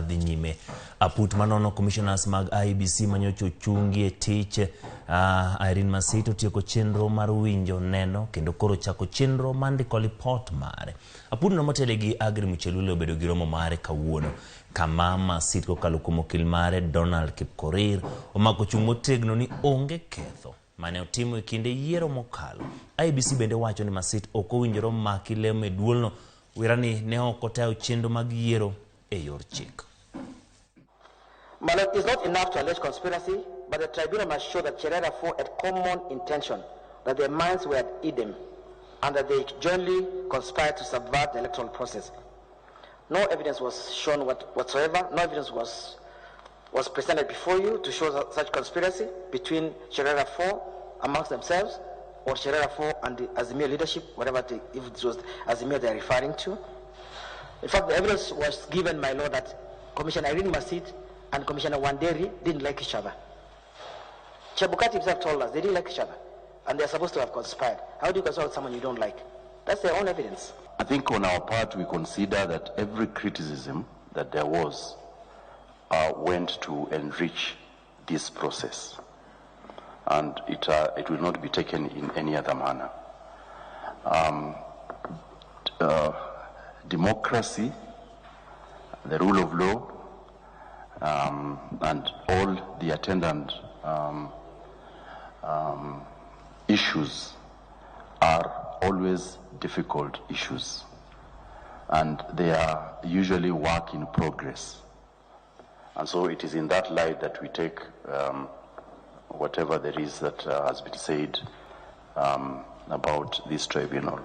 dhi nyime. Aput manono commissioners mag IBC manyocho chungi tich Irene Masit otieko chenro mar winjo neno kendo koro chako chenro mandiko report mare. Aput no motele gi Agri Muchelule obedo gi romo mare kawuono kama Masit kokalo kuom okil mare Donald Kipkorir omako chung' motegno ni onge ketho mane otimo e kinde yiero mokalo. IBC bende wacho ni Masit ok owinjore maki lemo e duolno wirani ne ok otayo chenro mag yiero e yor chik. It is not enough to allege conspiracy, but the tribunal must show that Cherera 4 had common intention, that their minds were at Edom, and that they jointly conspired to subvert the electoral process. No evidence was shown whatsoever. No evidence was presented before you to show such conspiracy between Cherera 4 amongst themselves, or Cherera 4 and the Azimio leadership, if it was Azimio they are referring to. In fact, the evidence was given, my lord, that Commissioner Irene Masit and Commissioner Wanderi didn't like each other. Chebukati himself told us they didn't like each other, and they're supposed to have conspired. How do you consult someone you don't like? That's their own evidence. I think on our part, we consider that every criticism that there was went to enrich this process, and it will not be taken in any other manner. Democracy, the rule of law, and all the attendant issues are always difficult issues, and they are usually work in progress. And so it is in that light that we take whatever there is that has been said about this tribunal.